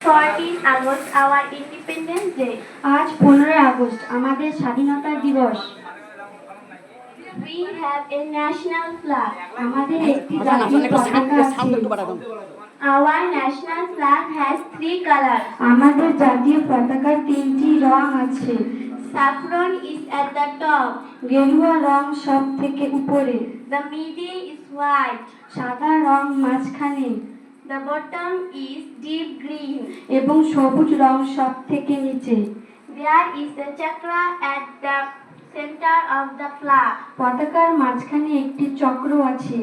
14 August, our Independence Day. আজ 15 August আমাদের স্বাধীনতা দিবস। We have a national flag. আমাদের একটি জাতীয় পতাকা আছে। Our national flag has 3 colors. আমাদের জাতীয় পতাকার 3টি রং আছে। Saffron is at the top. গেরুয়া রং সব থেকে উপরে। The middle is white. সাদা রং মাঝখানে। The bottom is deep green. এবং সবুজ রং সব থেকে নিচে। There is a chakra at the center of the flag. পতাকার মাঝখানে একটি চক্র আছে।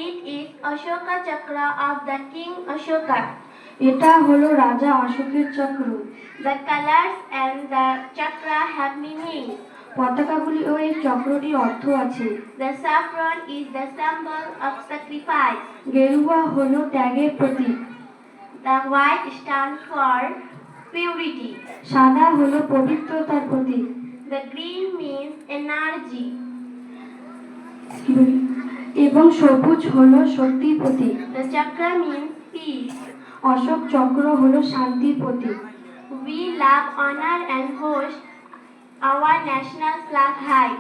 It is Ashoka chakra of the King Ashoka. এটা হলো রাজা অশোকের চক্র। The colors and the chakra have meaning. পতাকাগুলি ও এই চক্রটির অর্থ আছে। The saffron is the symbol of sacrifice. গেরুয়া হলো ত্যাগের প্রতীক। The white stands for purity. সাদা হলো পবিত্রতার প্রতীক। The green means energy. এবং সবুজ হলো শক্তির প্রতীক। The chakra means peace. Ashok চক্র হলো শান্তির প্রতীক। We love, honor and host our national flag high.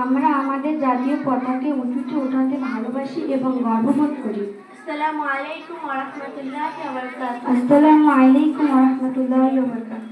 আমরা আমাদের জাতীয় পতাকা উঁচুতে ওঠাতে ভালোবাসি এবং গর্ববোধ করি। Assalamu alaikum wa rahmatullahi wa barakatuh. আসসালামু আলাইকুম ওয়া রাহমাতুল্লাহি ওয়া বারাকাতুহু।